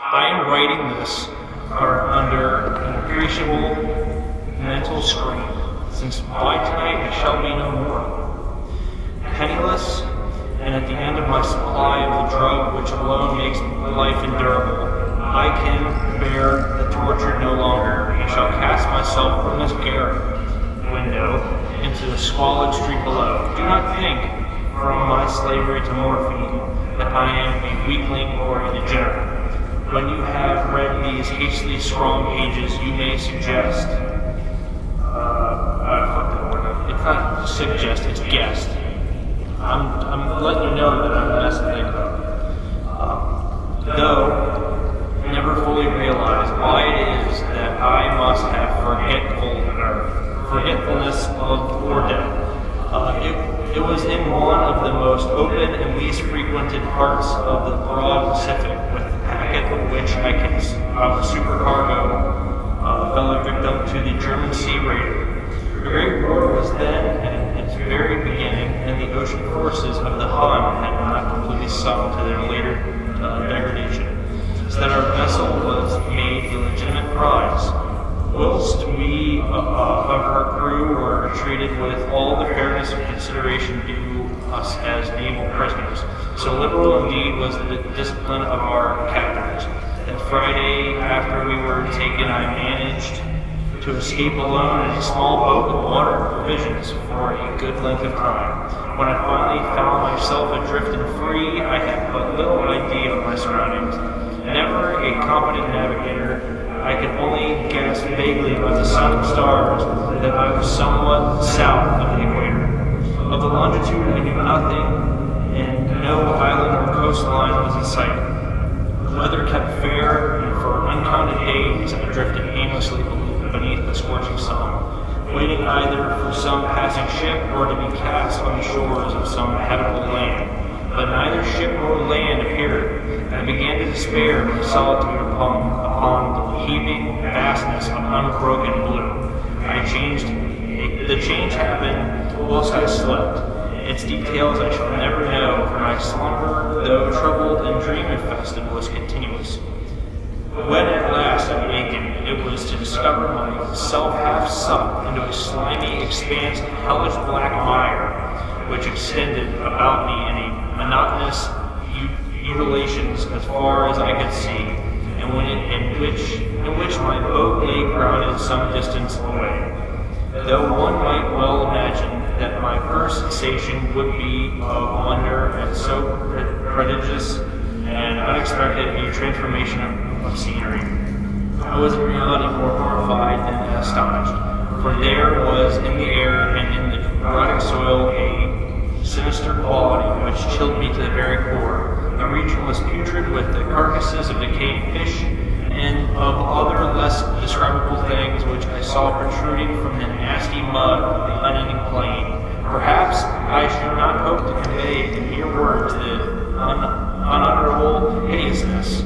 I am writing this under an appreciable mental strain, since by tonight I shall be no more. Penniless, and at the end of my supply of the drug which alone makes life endurable, I can bear the torture no longer, and shall cast myself from this garret window into the squalid street below. Do not think, from my slavery to morphine, that I am a weakling or a degenerate. When you have read these hastily scrawled pages, you may suggest, it's not suggest, it's guessed. I'm letting you know that I'm a mess to think about. Though never fully realize why it is that I must have forgetfulness of or death. It was in one of the most open and least frequented parts of the broad Pacific, with the packet of which a supercargo fell a victim to the German sea raider. The Great War was then at its very beginning, and the ocean forces of the Hun had not completely sunk to their later degradation, so that our vessel was made the legitimate prize, whilst we of her crew were treated with all the fairness and consideration due us as naval prisoners. So liberal indeed was the discipline of our captors, that Friday after we were taken I managed to escape alone in a small boat with water and provisions for a good length of time. When I finally found myself adrift and free, I had but little idea of my surroundings. Never a competent navigator, I could only guess vaguely by the sun and stars that I was somewhat south of the equator. Of the longitude I knew nothing, and no island or coastline was in sight. The weather kept fair, and for uncounted days I drifted aimlessly beneath the scorching sun, waiting either for some passing ship or to be cast on the shores of some habitable land. But neither ship nor land appeared, and I began to despair of solitude upon the heaving vastness of unbroken blue. The change happened whilst I slept. Its details I shall never know, for my slumber, though troubled and dream-infested, was continuous. When at last I awakened, it was to discover myself half sunk into a slimy expanse of hellish black mire, which extended about me in a monotonous undulations as far as I could see, and in which my boat lay grounded some distance away. Though one might well imagine that my first sensation would be of wonder at so prodigious and unexpected a transformation of scenery, I was in reality more horrified than astonished, for there was in the air and in the rotting soil a sinister quality which chilled me to the very core. The region was putrid with the carcasses of decaying fish and of other less describable things which I saw protruding from the nasty mud of the unending plain. Perhaps I should not hope to convey in mere words the unutterable hideousness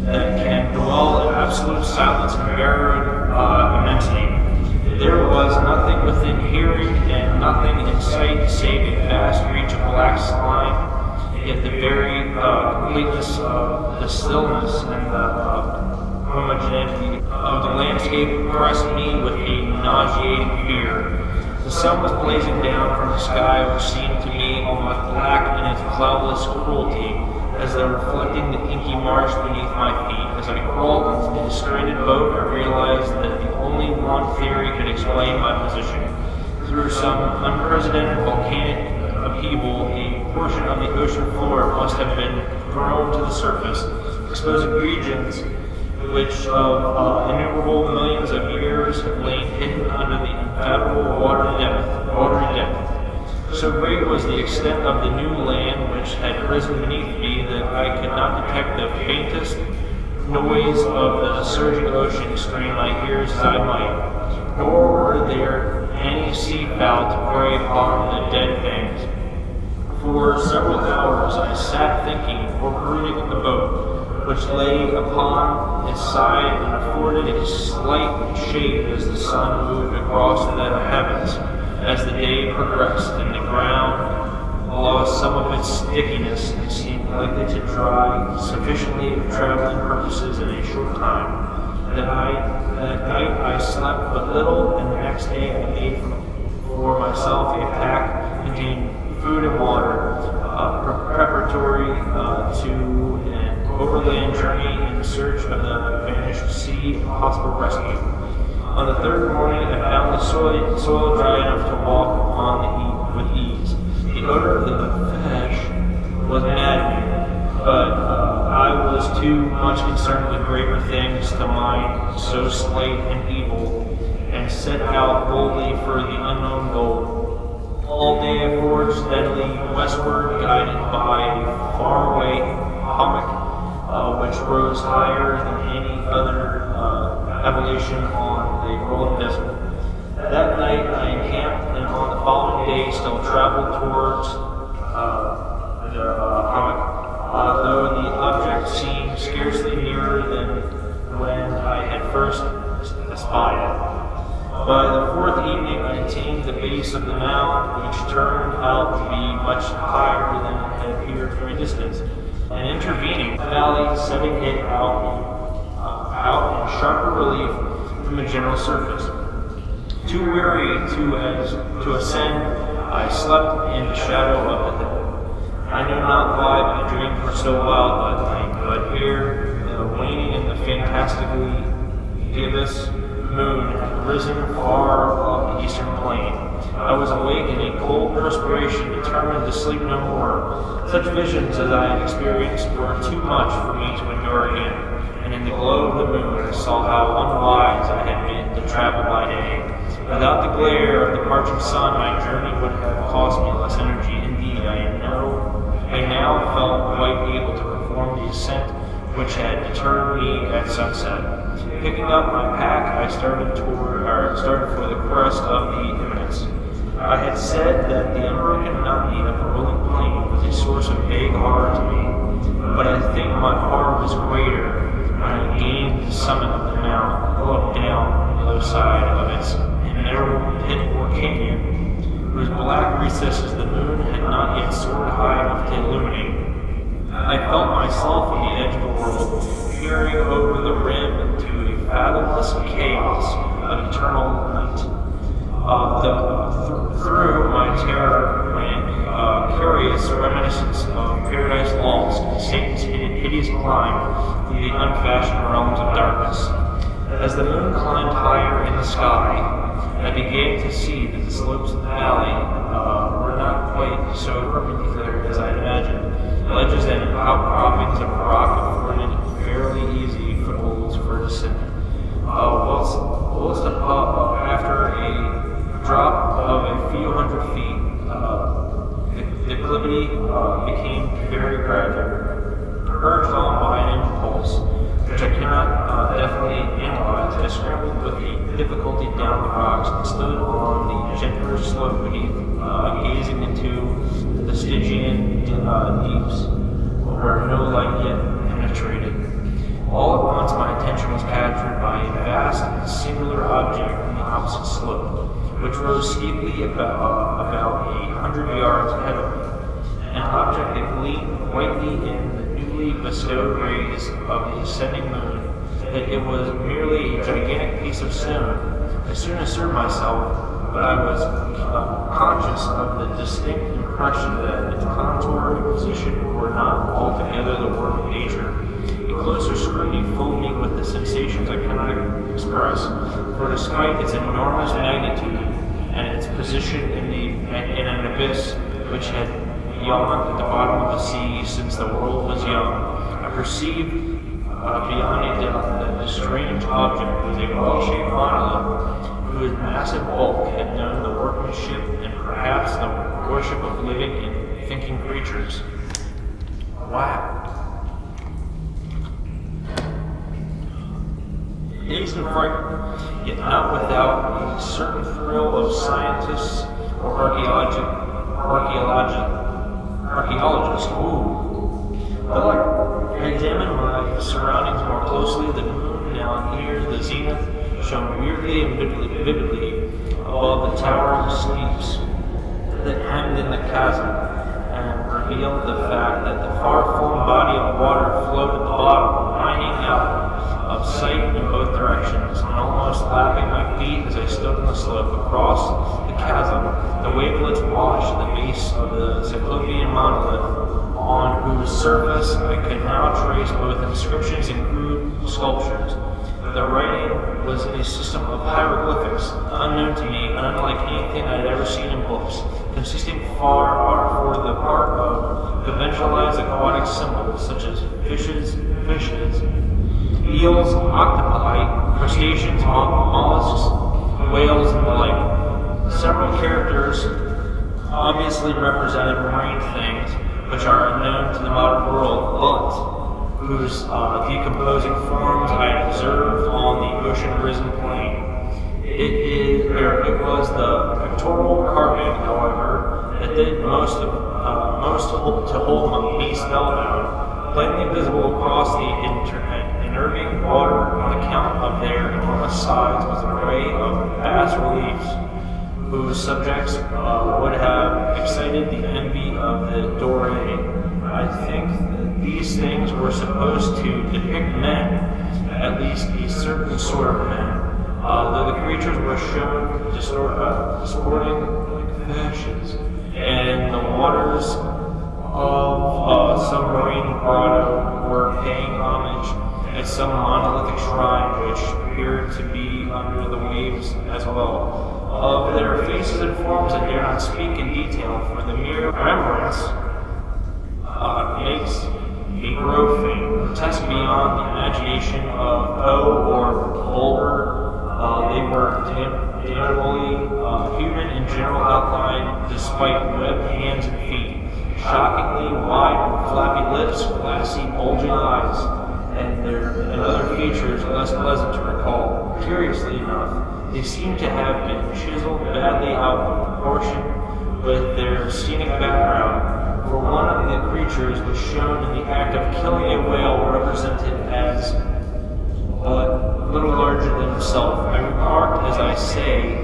that can dwell in absolute silence and barren immensity. There was nothing within hearing and nothing in sight save a vast reach of black slime, yet the very completeness of the stillness and the homogeneity of the landscape oppressed me with a nauseating fear. The sun was blazing down from the sky, which seemed to me almost black in its cloudless cruelty, as though reflecting the inky marsh beneath my feet. As I crawled into the stranded boat, I realized that the only one theory could explain my position. Through some unprecedented volcanic upheaval, a portion of the ocean floor must have been thrown to the surface, exposing regions which of innumerable millions of years have lain hidden under the unfathomable watery depth. So great was the extent of the new land which had risen beneath me that I could not detect the faintest noise of the surging ocean strain my ears as I might, nor were there any seafowl to prey upon the dead things. For several hours I sat thinking or brooding in the boat, which lay upon its side and afforded a slight shade as the sun moved across the heavens. As the day progressed and the ground lost some of its stickiness and seemed likely to dry sufficiently for traveling purposes in a short time. That night I slept but little, and the next day I made for myself a pack containing food and water, preparatory to an overland journey in search of the vanished sea and possible rescue. On the third morning, I found the soil dry enough to walk on with ease. The odor of the flesh was maddening, but I was too much concerned with greater things to mind so slight and evil, and set out boldly for the unknown goal. All day I forged steadily westward, guided by a faraway hummock, which rose higher than any other elevation on the rolling desert. That night I encamped, and on the following day still traveled towards the hummock, though the object seemed scarcely nearer than when I had first espied it. By the fourth evening I attained the base of the mound, which turned out to be much higher than it had appeared from a distance. An intervening valley setting it out in sharper relief from the general surface. Too weary to ascend, I slept in the shadow of the hill. I know not why my dreams were so wild that night, but here, the waning and the fantastically gibbous moon had risen far above the eastern plain. I was awake in a cold perspiration, determined to sleep no more. Such visions as I had experienced were too much for me to endure again, and in the glow of the moon I saw how unwise I had been to travel by day. Without the glare of the parching sun, my journey would have cost me less energy. Indeed, I now felt quite able to perform the ascent which had deterred me at sunset. Picking up my pack, I started for the crest of the eminence. I had said that the unbroken monotony of the rolling plain was a source of vague horror to me, but I think my horror was greater when I gained the summit of the mountain, looked down on the other side of its immeasurable pit or canyon, whose black recesses the moon had not yet soared high enough to illuminate. I felt myself on the edge of the world, peering over the rim into a fathomless chaos of eternal night. Through my terror ran curious reminiscence of Paradise Lost, Satan's hideous climb through the unfashioned realms of darkness. As the moon climbed higher in the sky, I began to see that the slopes of the valley were not quite so perpendicular as I had imagined. Ledges and outcroppings of rock afforded fairly easy footholds for descent. Whilst after a drop of a few hundred feet, the declivity became very gradual. Urged on by an impulse, which I cannot definitely analyze, I scrambled with difficulty down the rocks and stood on the gentler slope beneath, gazing into the Stygian deeps, where no light yet penetrated. All at once my attention was captured by a vast and singular object on the opposite slope, which rose steeply about 100 yards ahead of me. An object that gleamed whitely in the newly bestowed rays of the ascending moon, that it was merely a gigantic piece of stone. I soon assured myself, but I was conscious of the distinct impression that its contour and position were not altogether the work of nature. A closer scrutiny filled me with the sensations I cannot express, for despite its enormous magnitude and its position in an abyss which had yawned at the bottom of the sea since the world was young, I perceived beyond a doubt that the strange object was a well-shaped monolith whose massive bulk had known the workmanship and perhaps the worship of living and thinking creatures. Wow. Dazed and frightened, yet not without a certain thrill of scientists or archaeologists. Though I examined my surroundings more closely, the moon, now near the zenith, shone weirdly and vividly above the towering steeps that hemmed in the chasm, revealed the fact that the far-flung body of water flowed at the bottom, lining out of sight in both directions, and almost lapping my feet as I stood on the slope. Across the chasm, the wavelets washed the base of the Cyclopean monolith, on whose surface I could now trace both inscriptions and crude sculptures. The writing was in a system of hieroglyphics, unknown to me and unlike anything I had ever seen in books, consisting for the part of conventionalized aquatic symbols such as fishes, eels, octopi, crustaceans, mollusks, whales, and the like. Several characters obviously represented marine things which are unknown to the modern world, but whose decomposing forms I had observed on the ocean-risen plain. It was the pictorial carving, however, that did most to hold me spellbound. Plainly visible across the enerving water on account of their enormous size was an array of bas reliefs, whose subjects would have excited the envy of the Doré. I think that these things were supposed to depict men, at least a certain sort of men, though the creatures were shown sporting like fishes, and the waters of some marine grotto were paying homage at some monolithic shrine which appeared to be under the waves as well. Of their faces and forms I dare not speak in detail, for the mere remembrance makes me grow faint, grotesque beyond the imagination of Poe or Bulwer. They were damnably human in general outline, despite webbed hands and feet, shockingly wide and flappy lips, glassy, bulging eyes, and other features less pleasant to recall. Curiously enough, they seem to have been chiseled badly out of proportion with their scenic background, for one of the creatures was shown in the act of killing a whale represented as little larger than himself. I remarked, as I say,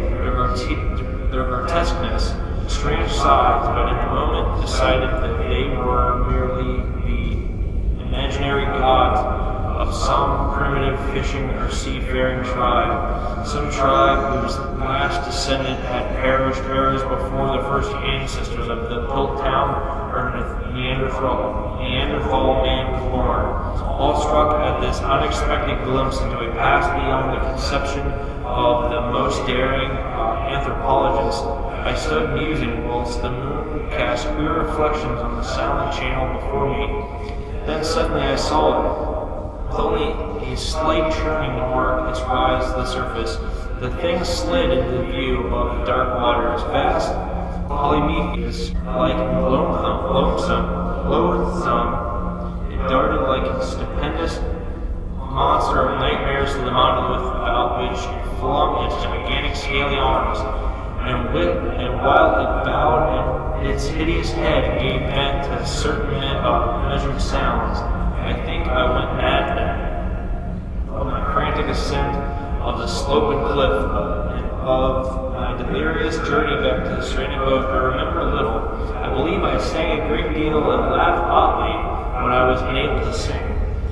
their grotesqueness, strange size, but in a moment decided that they were merely the imaginary gods of some primitive fishing or seafaring tribe, some tribe whose last descendant had perished eras before the first ancestors of the Piltdown or Neanderthal man was born. Awestruck at this unexpected glimpse into a past beyond the conception of the most daring anthropologist, I stood musing whilst the moon cast queer reflections on the silent channel before me. Then suddenly I saw it. With only a slight churning to mark its rise to the surface, the thing slid into view above the dark waters, vast, polymetheus, like loathsome. It darted like a stupendous monster of nightmares to the monolith about which it flung its gigantic scaly arms, and while it bowed and its hideous head gave vent to certain measured sounds, I think I went mad then. Of my frantic ascent of the sloping cliff and of my delirious journey back to the stranded boat, I remember little. I believe I sang a great deal and laughed oddly when I was unable to sing.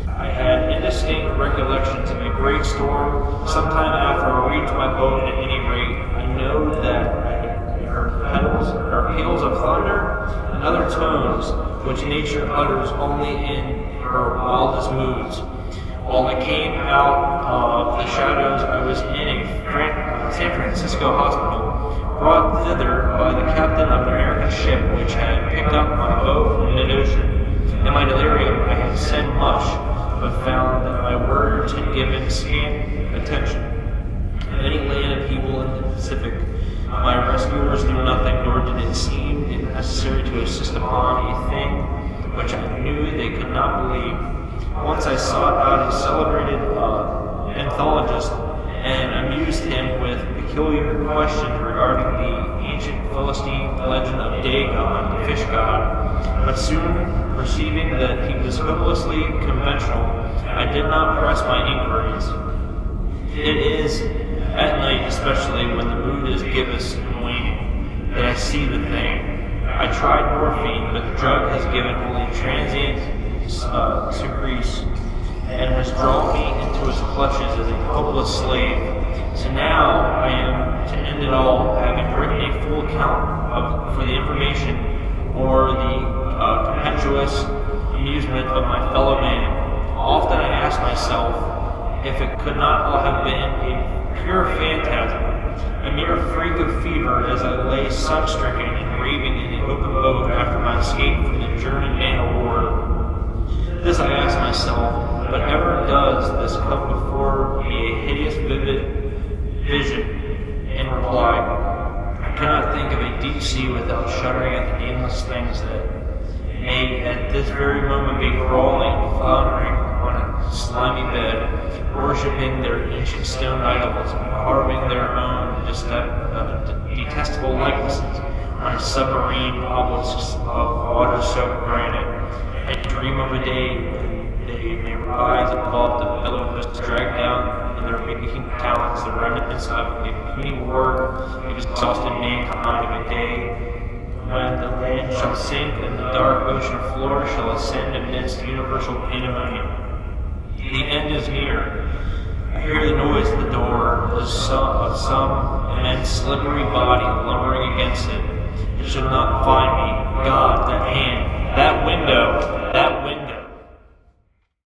I had indistinct recollections of a great storm sometime after I reached my boat. At any rate, I know that I heard peals of thunder and other tones which nature utters only in her wildest moods. While I came out of the shadows, I was in a San Francisco hospital, brought thither by the captain of an American ship which had picked up my boat in mid-ocean. In my delirium, I had said much, but found that my words had given scant attention. In any land of people in the Pacific, my rescuers knew nothing, nor did it seem necessary to insist upon a thing which I knew they could not believe. Once I sought out a celebrated anthologist and amused him with peculiar questions regarding the ancient Philistine legend of Dagon, the fish god, but soon perceiving that he was hopelessly conventional, I did not press my inquiries. It is at night, especially when the moon is gibbous and waning, that I see the thing. I I tried morphine, but the drug has given only transient sucrease and has drawn me into its clutches as a helpless slave. So now I am to end it all, having written a full account for the information or the impetuous amusement of my fellow man. Often I ask myself if it could not all have been a pure phantasm, a mere freak of fever as I lay sun-stricken and raving in the open boat after my escape from the German man of war. This I ask myself, but ever does this come before me a hideous vivid vision in reply. I cannot think of a deep sea without shuddering at the nameless things that may at this very moment be crawling, floundering on a slimy bed, worshipping their ancient stone idols, and carving their own detestable likenesses on submarine obelisks of water-soaked granite. I dream of a day when they may rise above the billows, drag down in their making talents the remnants of a puny war, exhausted mankind of a day when the land shall sink and the dark ocean floor shall ascend amidst universal pandemonium. The end is near. I hear the noise at the door of some immense slippery body